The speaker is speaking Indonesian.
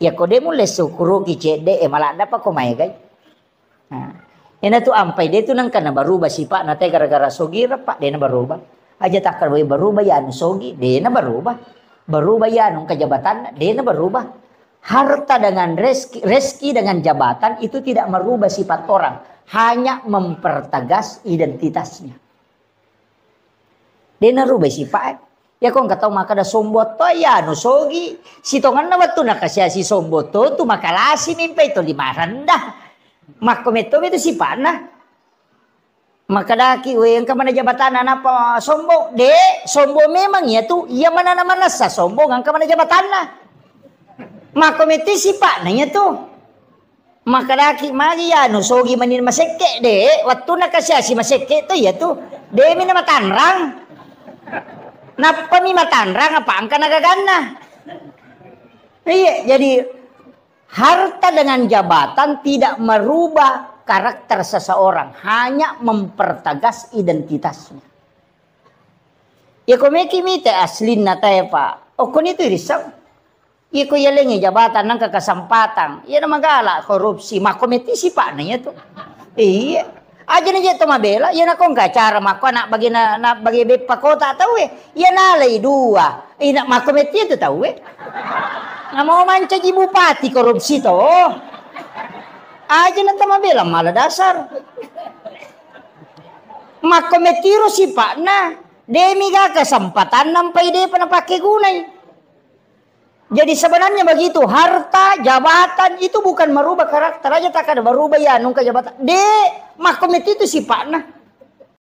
Ya kode mulai sukuru kicede malah ada apa komai guys. Nah, ini tuh ampai dia tuh nang kana berubah sifat nate gara-gara sogi pak dia berubah. Aja tak kalau berubah ya anu sogi dia berubah. Berubah ya anu kejabatan dia berubah. Harta dengan rezeki dengan jabatan itu tidak merubah sifat orang, hanya mempertegas identitasnya. Dia merubah sifat. Ya kong kataw makada somboto ya no sogi. Sitongan na watu nakasya si somboto tu makalasi mimpi itu limaran dah. Makometo itu si pana. Makadaki yang kamana jabatan apa sombong de sombong memang ya tu ia mana mana sa sombong ang kamana jabatan na. Makometi si pana ya tu. Makadaki magi ya no sogi manin maseke de watu nakasya si maseke tu ya tu de mina matanrang. Napa mi matanrang apa angka nagagana. Iya, jadi harta dengan jabatan tidak merubah karakter seseorang, hanya mempertegas identitasnya. Ya komeki mite aslin na tayo pa. O kun ito risau. Iko yalengi jabatan ng kakasempatan. Iya na magala korupsi, makometi si pa na ito. Iya. Aja na dito mabela, yan akong kacara mako na bagi na bagi pakota tau yan alay dua. Ina makometi ito tau na mau manca di bupati korupsi to. Aja na mabela malah dasar. Makometiro si pak na demi ga kesempatan nampai de pa pakai gunay. Jadi sebenarnya begitu, harta, jabatan itu bukan merubah karakter aja, tak ada berubah ya nungka jabatan. De, makometi itu sifatnya.